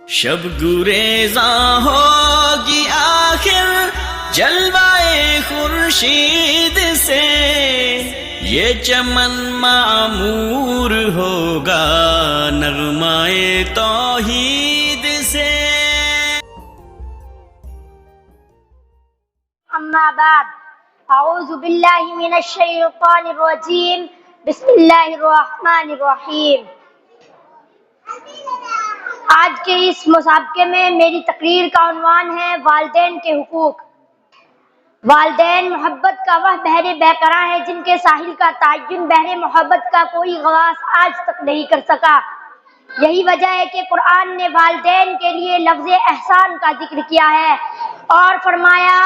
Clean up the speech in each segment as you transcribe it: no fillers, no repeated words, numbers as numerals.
شب گریزاں ہوگی آخر جلوائے خورشید سے، یہ چمن معمور ہوگا نغمائے توحید سے۔ اما بعد، اعوذ باللہ من الشیطان الرجیم، بسم اللہ الرحمن الرحیم۔ آج کے اس مسابقے میں میری تقریر کا عنوان ہے والدین کے حقوق۔ والدین محبت کا وہ بحر بیکراں ہے جن کے ساحل کا تعین بحر محبت کا کوئی غواص آج تک نہیں کر سکا۔ یہی وجہ ہے کہ قرآن نے والدین کے لیے لفظ احسان کا ذکر کیا ہے اور فرمایا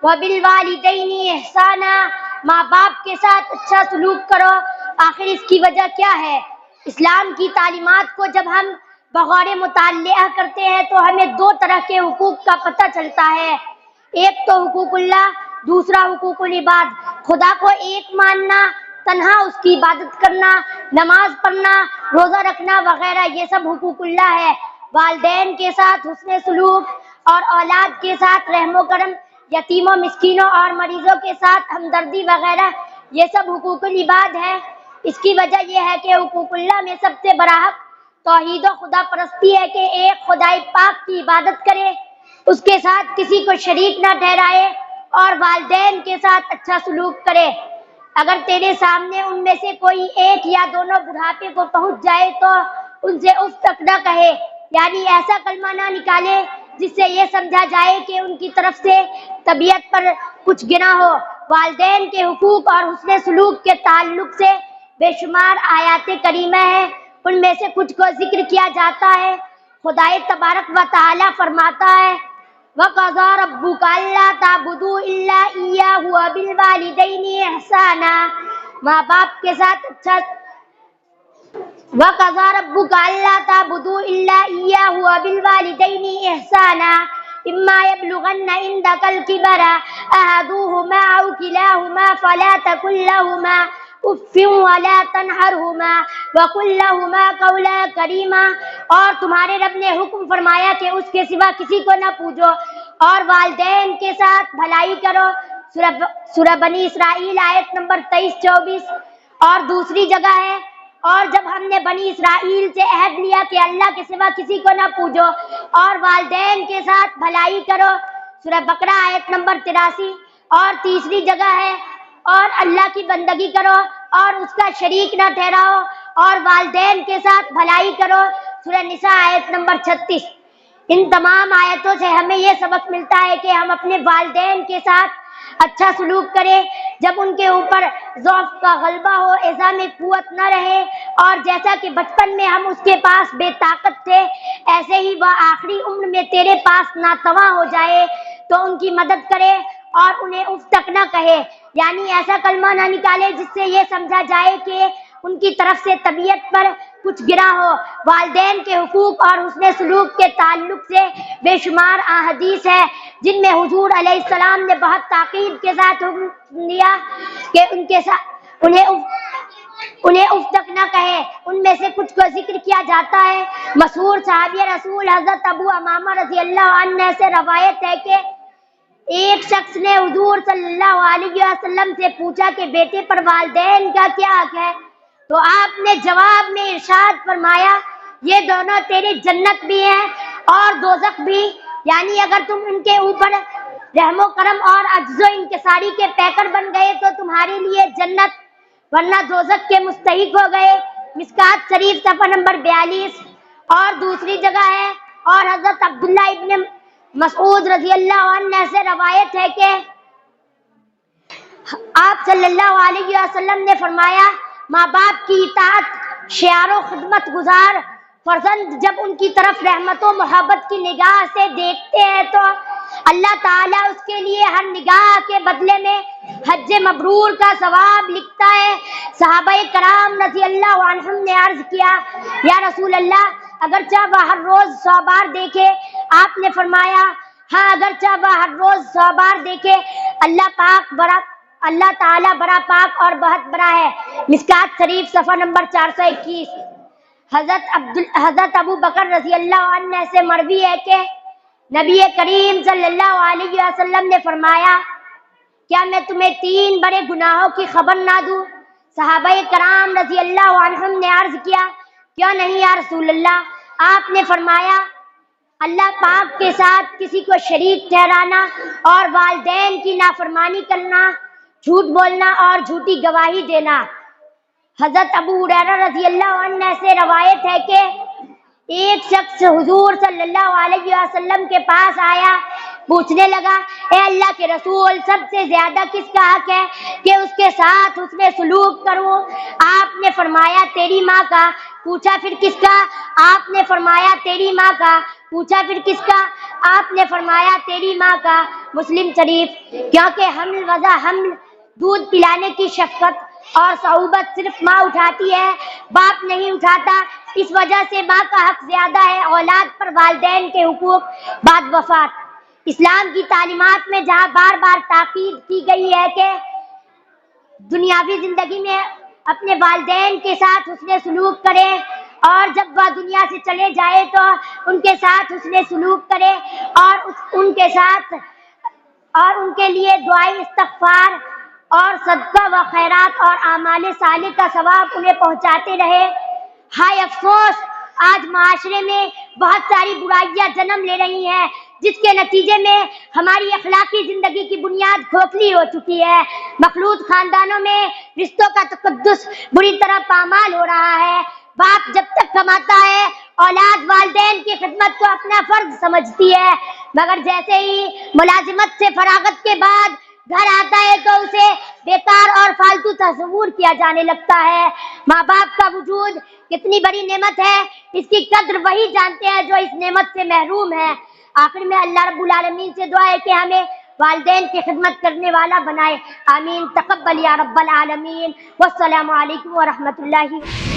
وَبِالْوَالِدَيْنِ إِحْسَانًا، ماں باپ کے ساتھ اچھا سلوک کرو۔ آخر اس کی وجہ کیا ہے؟ اسلام کی تعلیمات کو جب ہم بغور مطالعہ کرتے ہیں تو ہمیں دو طرح کے حقوق کا پتہ چلتا ہے، ایک تو حقوق اللہ، دوسرا حقوق العباد۔ خدا کو ایک ماننا، تنہا اس کی عبادت کرنا، نماز پڑھنا، روزہ رکھنا وغیرہ، یہ سب حقوق اللہ ہے۔ والدین کے ساتھ حسن سلوک اور اولاد کے ساتھ رحم و کرم، یتیموں، مسکینوں اور مریضوں کے ساتھ ہمدردی وغیرہ، یہ سب حقوق العباد ہے۔ اس کی وجہ یہ ہے کہ حقوق اللہ میں سب سے بڑا حق توحید و خدا پرستی ہے کہ ایک خدائے پاک کی عبادت کرے، اس کے ساتھ کسی کو شریک نہ ٹھہرائے اور والدین کے ساتھ اچھا سلوک کرے۔ اگر تیرے سامنے ان میں سے کوئی ایک یا دونوں بڑھاپے کو پہنچ جائے تو ان سے اف تک نہ کہے، یعنی ایسا کلمہ نہ نکالے جس سے یہ سمجھا جائے کہ ان کی طرف سے طبیعت پر کچھ گناہ ہو۔ والدین کے حقوق اور حسن سلوک کے تعلق سے بے شمار آیات کریمہ ہیں، ان میں سے کچھ کو ذکر کیا جاتا ہے۔ خدائے تبارک و تعالی فرماتا ہے وَقَضَىٰ رَبُّكَ أَلَّا تَعْبُدُوا إِلَّا إِيَّاهُ وَبِالْوَالِدَيْنِ إِحْسَانًا، ماں باپ کے ساتھ اچھا وَقَضَىٰ رَبُّكَ أَلَّا تَعْبُدُوا إِلَّا إِيَّاهُ وَبِالْوَالِدَيْنِ إِحْسَانًا إِمَّا يَبْلُغَنَّ عِندَكَ الْكِبَرَ أَحَدُهُمَا أَوْ كِلَاهُمَا فَلَا تَقُل لَّهُمَا اُفٍّ وَلَا تَنْهَرْهُمَا وَقُل لَّهُمَا قَوْلًا كَرِيمًا، اور تمہارے رب نے حکم فرمایا کہ اس کے سوا کسی کو نہ پوجو اور والدین کے ساتھ بھلائی کرو۔ سورہ بنی اسرائیل آیت نمبر 23-24۔ اور دوسری جگہ ہے اور جب ہم نے بنی اسرائیل سے عہد لیا کہ اللہ کے سوا کسی کو نہ پوجو اور والدین کے ساتھ بھلائی کرو، سورہ بقرہ آیت نمبر 83۔ اور تیسری جگہ ہے اور اللہ کی بندگی کرو اور اس کا شریک نہ ٹھہراؤ اور والدین کے ساتھ بھلائی کرو، سورہ نساء آیت نمبر 36۔ ان تمام آیتوں سے ہمیں یہ سبق ملتا ہے کہ ہم اپنے والدین کے ساتھ اچھا سلوک کریں جب ان کے اوپر ضعف کا غلبہ ہو، عزم قوت نہ رہے، اور جیسا کہ بچپن میں ہم اس کے پاس بے طاقت تھے، ایسے ہی وہ آخری عمر میں تیرے پاس ناتواں ہو جائے تو ان کی مدد کرے اور انہیں اف تک نہ کہے، یعنی ایسا کلمہ نہ نکالے جس سے یہ سمجھا جائے کہ ان کی طرف سے طبیعت پر کچھ گرا ہو۔ والدین کے حقوق اور حسن سلوک کے تعلق سے بے شمار احادیث ہیں جن میں حضور علیہ السلام نے بہت تاکید کے ساتھ حکم دیا کہ انہیں اف تک نہ کہے۔ ان میں سے کچھ کو ذکر کیا جاتا ہے۔ مشہور صحابی رسول حضرت ابو امامہ رضی اللہ عنہ سے روایت ہے کہ ایک شخص نے حضور صلی اللہ علیہ وسلم سے پوچھا کہ بیٹے پر والدین کا کیا حق ہے؟ تو آپ نے جواب میں ارشاد فرمایا یہ دونوں تیری جنت بھی ہیں اور دوزخ بھی، یعنی اگر تم ان کے اوپر رحم و کرم اور عجز و انکساری کے پیکر بن گئے تو تمہارے لیے جنت، ورنہ دوزخ کے مستحق ہو گئے۔ مشکوٰۃ شریف صفحہ نمبر 42۔ اور دوسری جگہ ہے اور حضرت عبداللہ ابن مسعود رضی اللہ عنہ سے روایت ہے کہ آپ صلی اللہ علیہ وسلم نے فرمایا ماں باپ کی اطاعت شعار و خدمت گزار فرزند جب ان کی طرف رحمت و محبت کی نگاہ سے دیکھتے ہیں تو اللہ تعالیٰ اس کے لیے ہر نگاہ کے بدلے میں حج مبرور کا ثواب لکھتا ہے۔ صحابہ کرام رضی اللہ عنہم نے عرض کیا یا رسول اللہ اگرچہ وہ ہر روز 100 بار دیکھے، آپ نے فرمایا ہاں اگرچہ وہ ہر روز 100 بار دیکھے، اللہ تعالیٰ بڑا پاک اور بہت بڑا ہے۔ مشکوٰۃ شریف صفحہ نمبر 421۔ حضرت ابو بکر رضی اللہ عنہ سے مروی ہے کہ نبی کریم صلی اللہ علیہ وسلم نے فرمایا، کیا میں تمہیں 3 بڑے گناہوں کی خبر نہ دوں؟ صحابہ کرام رضی اللہ عنہم نے عرض کیا، کیوں نہیں یا رسول اللہ؟ آپ نے فرمایا، اللہ پاک کے ساتھ کسی کو شریک ٹھہرانا اور والدین کی نافرمانی کرنا، جھوٹ بولنا اور جھوٹی گواہی دینا۔ حضرت ابو ہریرہ رضی اللہ عنہ سے روایت ہے کہ ایک شخص حضور صلی اللہ علیہ وسلم کے پاس آیا، پوچھنے لگا، اے اللہ کے رسول، سب سے زیادہ کس کا حق ہے کہ اس کے ساتھ حسن سلوک کروں؟ آپ نے فرمایا تیری ماں کا۔ پوچھا پھر کس کا؟ آپ نے فرمایا تیری ماں کا۔ پوچھا پھر کس کا؟ آپ نے فرمایا تیری ماں کا۔ مسلم شریف۔ کیونکہ حمل وضع حمل، دودھ پلانے کی شفقت اور صعوبت صرف ماں اٹھاتی ہے، باپ نہیں اٹھاتا، اس وجہ سے ماں کا حق زیادہ ہے اولاد پر۔ والدین کے حقوق بعد وفات۔ اسلام کی تعلیمات میں جہاں بار بار تاکید کی گئی ہے کہ دنیاوی زندگی میں اپنے والدین کے ساتھ حسن سلوک کرے اور جب وہ دنیا سے چلے جائے تو ان کے ساتھ حسن سلوک کرے اور ان کے لیے دعائیں استغفار اور صدقہ و خیرات اور اعمال صالح کا ثواب انہیں پہنچاتے رہے۔ ہائے افسوس، آج معاشرے میں بہت ساری برائیاں جنم لے رہی ہیں، جس کے نتیجے میں ہماری اخلاقی زندگی کی بنیاد کھوکھلی ہو چکی ہے۔ مخلوط خاندانوں میں رشتوں کا تقدس بری طرح پامال ہو رہا ہے۔ باپ جب تک کماتا ہے، اولاد والدین کی خدمت کو اپنا فرض سمجھتی ہے، مگر جیسے ہی ملازمت سے فراغت کے بعد گھر آتا ہے تو اسے بیکار اور فالتو تصور کیا جانے لگتا ہے۔ ماں باپ کا وجود کتنی بڑی نعمت ہے، اس کی قدر وہی جانتے ہیں جو اس نعمت سے محروم ہے۔ آخر میں اللہ رب العالمین سے دعا ہے کہ ہمیں والدین کی خدمت کرنے والا بنائے۔ آمین۔ تقبل یا رب العالمین۔ والسلام علیکم ورحمۃ اللہ۔